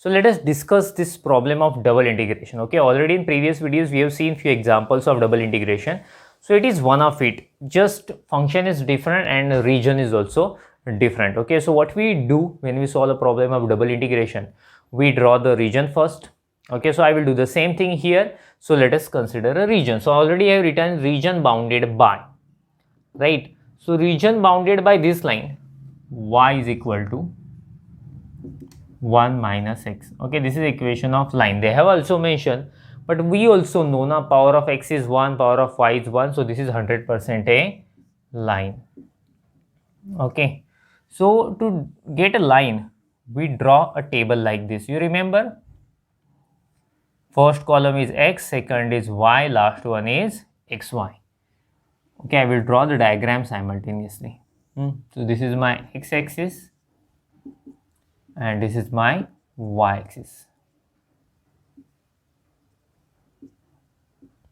So let us discuss this problem of double integration. Okay, already in previous videos we have seen few examples of double integration. So it is one of it, just function is different and region is also different. Okay, so what we do when we solve a problem of double integration, we draw the region first. Okay, so I will do the same thing here. So let us consider a region. So already I have written region bounded by, right? So region bounded by this line, y is equal to 1 minus x. Okay, this is equation of line. They have also mentioned, but we also know now power of x is 1, power of y is 1. So this is 100% a line. Okay, so to get a line, we draw a table like this. You remember? First column is x, second is y, last one is xy. Okay, I will draw the diagram simultaneously. So this is my x-axis and this is my y-axis.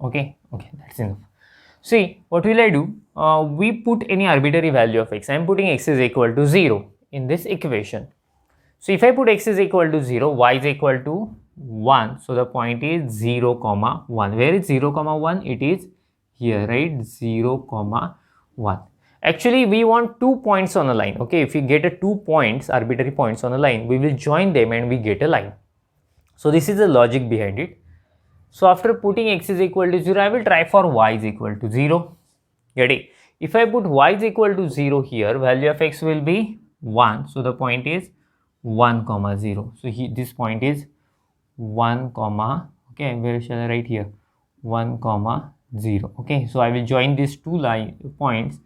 Okay, that's enough. See, what will I do? We put any arbitrary value of x. I am putting x is equal to 0 in this equation. So if I put x is equal to 0, y is equal to 1. So the point is 0, 1. Where is 0, 1? It is here, right? 0, 1. Actually, we want 2 points on a line. Okay, if we get a 2 points, arbitrary points on a line, we will join them and we get a line. So this is the logic behind it. So after putting x is equal to 0, I will try for y is equal to 0. Get it? If I put y is equal to 0 here, value of x will be 1. So the point is 1, 0. So this point is 1, okay, where shall I write here? 1, 0. Okay, so I will join these two points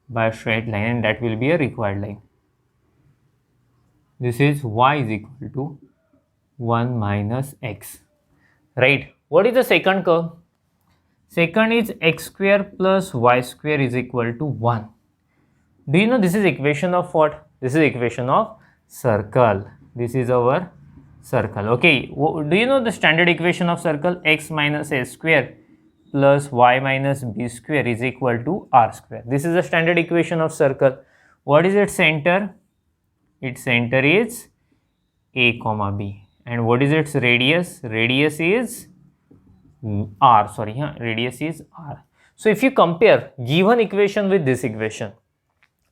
by a straight line and that will be a required line. This is y is equal to 1 minus x, right? What is the second curve? Second is x square plus y square is equal to 1. Do you know this is equation of what? This is equation of circle. This is our circle. Okay, do you know the standard equation of circle? X minus a square plus y minus b square is equal to r square. This is the standard equation of circle. What is its center? Its center is a comma b. And what is its radius? Radius is r. Radius is r. So if you compare given equation with this equation,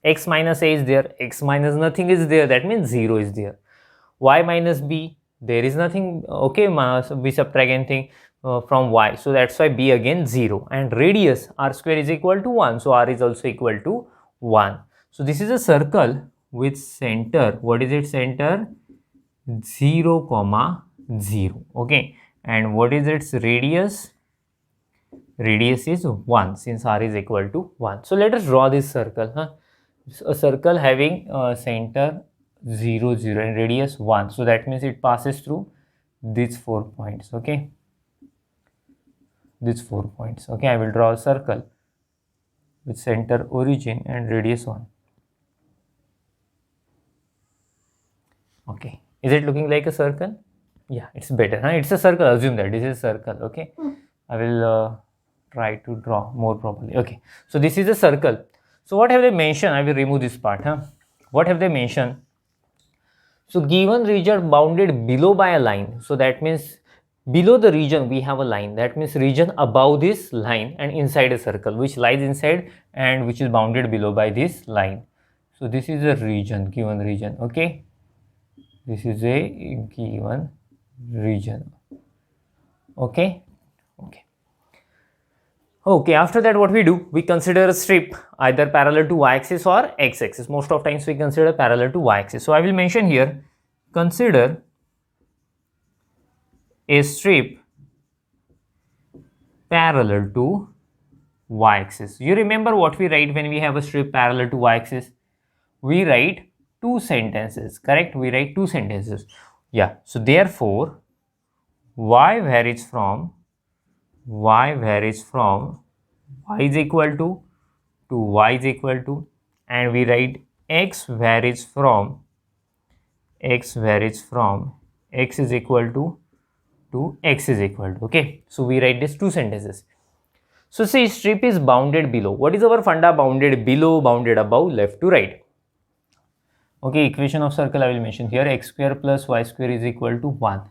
x minus a is there, x minus nothing is there, that means 0 is there. Y minus b, there is nothing. Okay, we subtract anything from y, so that's why b again 0. And radius r square is equal to 1, so r is also equal to 1. So this is a circle with center. What is its center? 0, 0. Okay, and what is its radius? Radius is 1, since r is equal to 1. So let us draw this circle. A circle having center 0, 0 and radius 1. So that means it passes through these 4 points. Okay, these 4 points. Okay, I will draw a circle with center origin and radius 1. Okay, is it looking like a circle? Yeah, it's better. It's a circle. Assume that this is a circle. Okay, I will try to draw more properly. Okay, so this is a circle. So what have they mentioned? I will remove this part. What have they mentioned? So given region bounded below by a line. So that means below the region we have a line. That means region above this line and inside a circle which lies inside and which is bounded below by this line. So this is a region, given region. Okay, this is a given region. Okay. Okay, after that what we do? We consider a strip either parallel to y-axis or x-axis. Most of times we consider parallel to y-axis. So I will mention here, consider a strip parallel to y-axis. You remember what we write when we have a strip parallel to y-axis? We write 2 sentences, correct? We write 2 sentences. Yeah, so therefore y varies from y is equal to y is equal to, and we write x varies from x is equal to x is equal to. Okay, so we write these 2 sentences. So see, strip is bounded below. What is our funda? Bounded below, bounded above, left to right. Okay, equation of circle I will mention here, x square plus y square is equal to 1.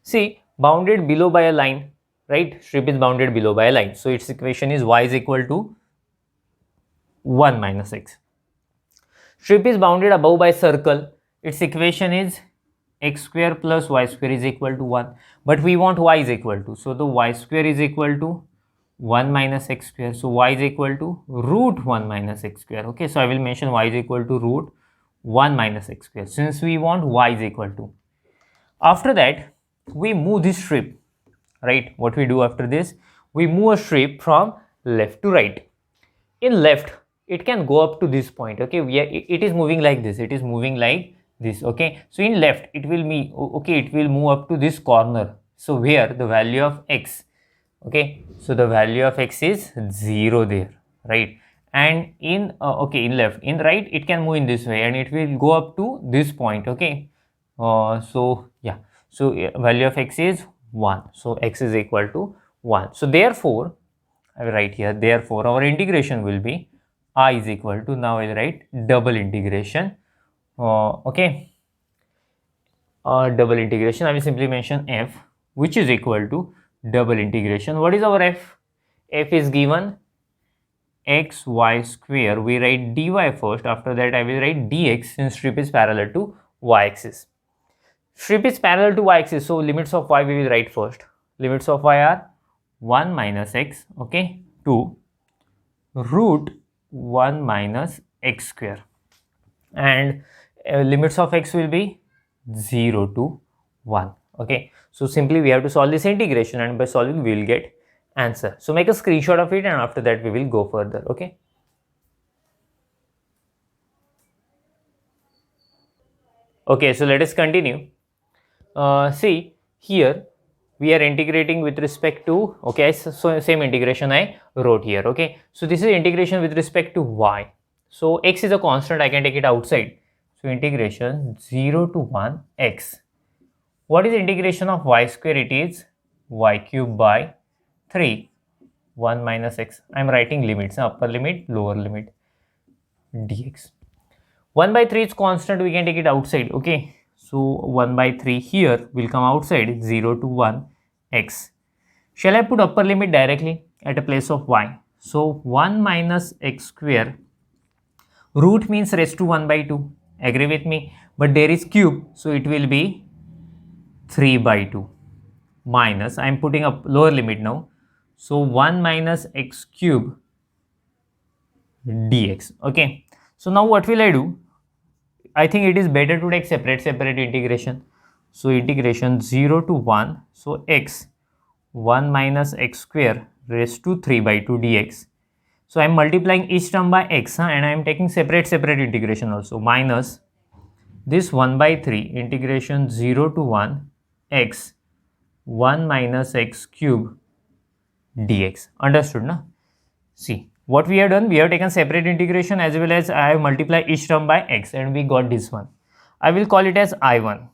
See, bounded below by a line, right? Strip is bounded below by a line. So its equation is y is equal to 1 minus x. Strip is bounded above by circle. Its equation is x square plus y square is equal to 1. But we want y is equal to. So the y square is equal to 1 minus x square. So y is equal to root 1 minus x square. Okay, so I will mention y is equal to root 1 minus x square since we want y is equal to. After that, we move this strip, right? What we do after this, we move a strip from left to right. In left, it can go up to this point. Okay, it is moving like this. It is moving like this. Okay, so in left, it will move up to this corner. So where the value of x, okay, so the value of x is 0 there, right? And in left, in right, it can move in this way and it will go up to this point. Okay, so value of x is 1. So x is equal to 1. So therefore, I will write here, therefore our integration will be I is equal to, now I will write double integration. Double integration, I will simply mention f, which is equal to double integration. What is our f? F is given x y square. We write dy first. After that, I will write dx since strip is parallel to y axis. Strip is parallel to y axis, so limits of y we will write first. Limits of y are 1 minus x, okay, to root 1 minus x square, and limits of x will be 0 to 1. Okay, so simply we have to solve this integration, and by solving we will get answer. So make a screenshot of it, and after that we will go further. Okay. Okay, so let us continue. See here, we are integrating with respect to, okay, so same integration I wrote here. Okay, so this is integration with respect to y. So x is a constant, I can take it outside. So integration 0 to 1 x. What is integration of y square? It is y cube by 3, 1 minus x. I am writing limits, upper limit, lower limit, dx. 1 by 3 is constant, we can take it outside. Okay, so 1 by 3 here will come outside, 0 to 1 x. Shall I put upper limit directly at a place of y? So 1 minus x square, root means raised to 1 by 2, agree with me, but there is cube, so it will be 3 by 2 minus, I am putting up lower limit now, so 1 minus x cube dx. Okay, so now what will I do? I think it is better to take separate integration. So integration 0 to 1, so x 1 minus x square raised to 3 by 2 dx. So I am multiplying each term by x, and I am taking separate integration also, minus this 1 by 3 integration 0 to 1 x 1 minus x cube dx. Understood, na? See, what we have done, we have taken separate integration as well as I have multiplied each term by x, and we got this one. I will call it as I1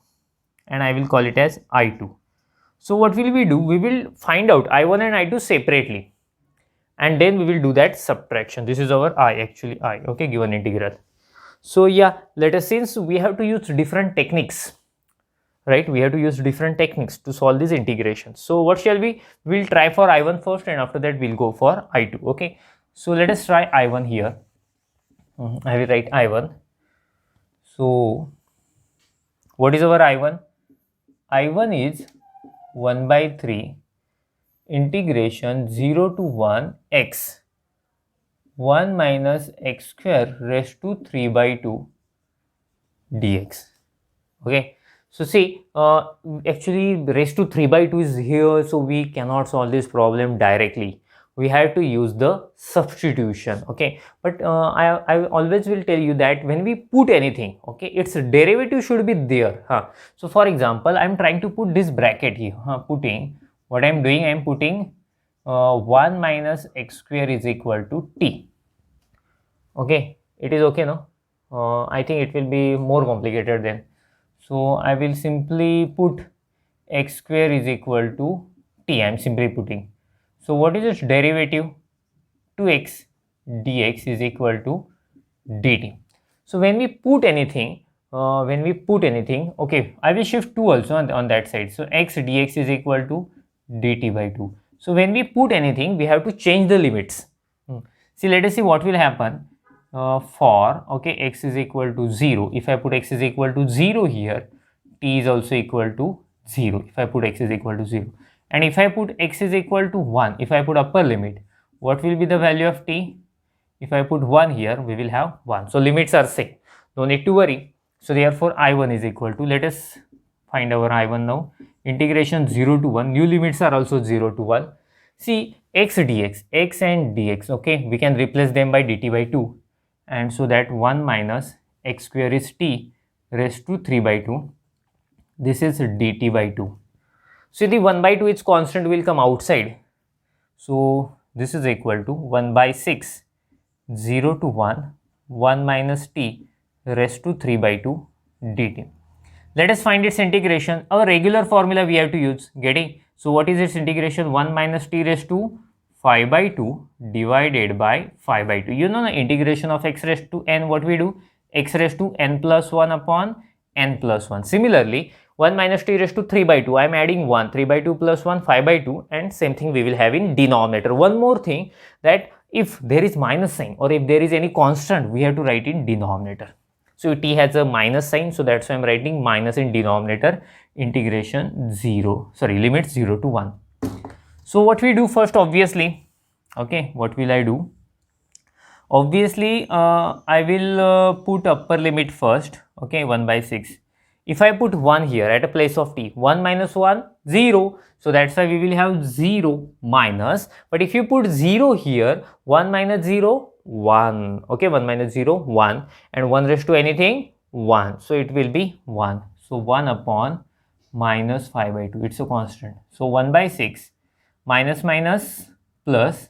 and I will call it as I2. So what will we do? We will find out I1 and I2 separately, and then we will do that subtraction. This is our I, actually I, okay, given integral. So yeah, let us, since we have to use different techniques, right, we have to use different techniques to solve this integration. So what shall we will try for I1 first, and after that we'll go for I2. Okay, so let us try I1 here. I will write I1. So what is our I1? I1 is 1 by 3 integration 0 to 1 x 1 minus x square raised to 3 by 2 dx. Okay, so see, actually raised to 3 by 2 is here, so we cannot solve this problem directly. We have to use the substitution. Okay, but I always will tell you that when we put anything, okay, its derivative should be there. So for example, I am trying to put this bracket here. Putting, what I am doing, I am putting 1 minus x square is equal to t. Okay, it is okay, no? I think it will be more complicated then. So I will simply put x square is equal to t. I am simply putting. So what is its derivative? 2x dx is equal to dt. So when we put anything, when we put anything, okay, I will shift 2 also on that side. So x dx is equal to dt by 2. So when we put anything, we have to change the limits. See, let us see what will happen for, okay, x is equal to 0. If I put x is equal to 0 here, t is also equal to 0 if I put x is equal to 0. And if I put x is equal to 1, if I put upper limit, what will be the value of t? If I put 1 here, we will have 1. So limits are same. No need to worry. So therefore I1 is equal to, let us find our I1 now. Integration 0 to 1. New limits are also 0 to 1. See, x dx, x and dx, okay, we can replace them by dt by 2. And so that 1 minus x square is t raised to 3 by 2. This is dt by 2. So the 1 by 2 its constant will come outside. So this is equal to 1 by 6, 0 to 1, 1 minus t raised to 3 by 2 dt. Let us find its integration. Our regular formula we have to use. Getting? So what is its integration? 1 minus t raised to 5 by 2 divided by 5 by 2. You know the integration of x raised to n, what we do? X raised to n plus 1 upon n plus 1. Similarly, 1 minus t raised to 3 by 2. I am adding 1. 3 by 2 plus 1, 5 by 2. And same thing we will have in denominator. One more thing, that if there is minus sign or if there is any constant, we have to write in denominator. So t has a minus sign, so that's why I'm writing minus in denominator. Integration 0, sorry, limit 0 to 1. So what we do first, obviously, okay, what will I do? Obviously, I will put upper limit first, okay, 1 by 6. If I put 1 here at a place of t, 1 minus 1, 0. So that's why we will have 0 minus. But if you put 0 here, 1 minus 0, 1. Okay, 1 minus 0, 1. And 1 raised to anything, 1. So it will be 1. So 1 upon minus 5 by 2. It's a constant. So 1 by 6 minus minus plus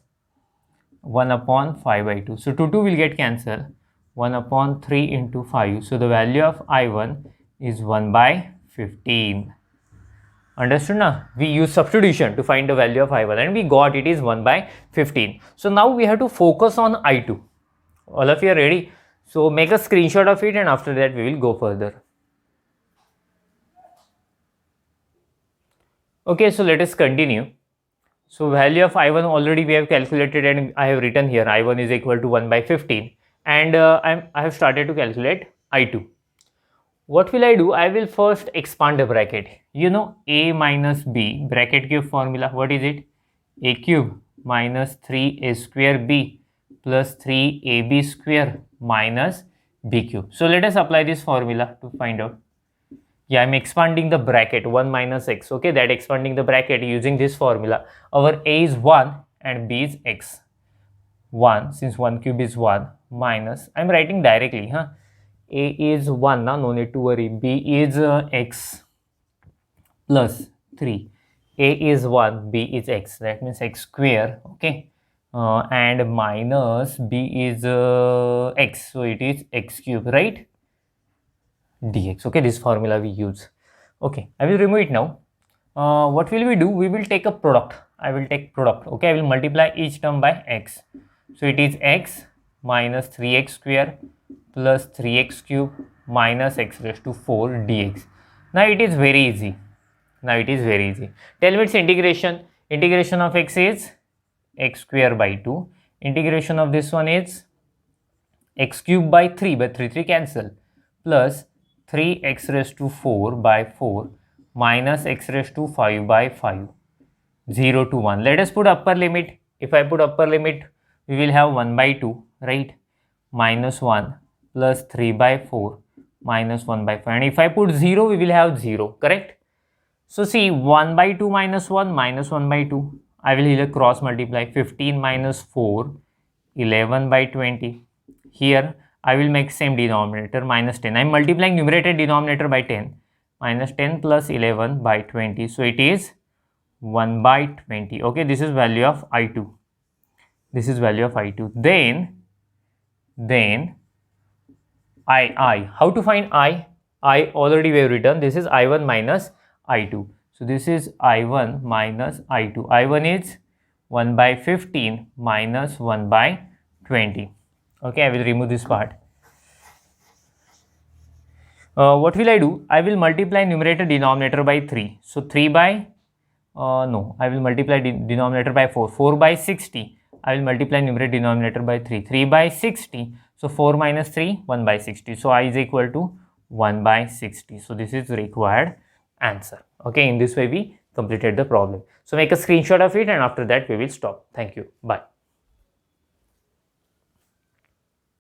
1 upon 5 by 2. So 2 will get cancelled. 1 upon 3 into 5. So the value of I1 is 1 by 15. Understood now? We use substitution to find the value of I1 and we got it is 1 by 15. So now we have to focus on I2. All of you are ready? So make a screenshot of it and after that we will go further. Okay, so let us continue. So value of I1 already we have calculated and I have written here I1 is equal to 1 by 15 and I have started to calculate I2. What will I do? I will first expand the bracket. You know a minus b bracket cube formula. What is it? A cube minus 3a square b plus 3ab square minus b cube. So let us apply this formula to find out. Yeah, I'm expanding the bracket 1 minus x. Okay, that expanding the bracket using this formula. Our a is 1 and b is x. 1, since 1 cube is 1 minus, I'm writing directly, huh? A is 1 now, no need to worry. B is x plus 3. A is 1, B is x. That means x square, okay? And minus B is x. So it is x cube, right? Dx. Okay, this formula we use. Okay, I will remove it now. What will we do? We will take a product. I will take product. Okay, I will multiply each term by x. So it is x minus 3x square plus 3x cube minus x raised to 4 dx. Now it is very easy. Now it is very easy. Tell me its integration. Integration of x is x square by 2. Integration of this one is x cube by 3, but 3 cancel, plus 3x raised to 4 by 4 minus x raised to 5 by 5. 0 to 1. Let us put upper limit. If I put upper limit, we will have 1 by 2, right? Minus 1 plus 3 by 4 minus 1 by 5. And if I put 0, we will have 0, correct? So see, 1 by 2 minus 1 minus 1 by 2. I will here cross multiply. 15 minus 4, 11 by 20. Here, I will make same denominator minus 10. I am multiplying numerator denominator by 10. Minus 10 plus 11 by 20. So it is 1 by 20. Okay, this is value of I2. This is value of I2. Then I. How to find I? I already we have written. This is I1 minus I2. So this is I1 minus I2. I1 is 1 by 15 minus 1 by 20. Okay, I will remove this part. What will I do? I will multiply numerator denominator by 3. So 3 by, no, I will multiply denominator by 4. 4 by 60. I will multiply numerator denominator by 3. 3 by 60. So 4 minus 3, 1 by 60. So I is equal to 1 by 60. So this is required answer. Okay, in this way we completed the problem. So make a screenshot of it and after that we will stop. Thank you. Bye.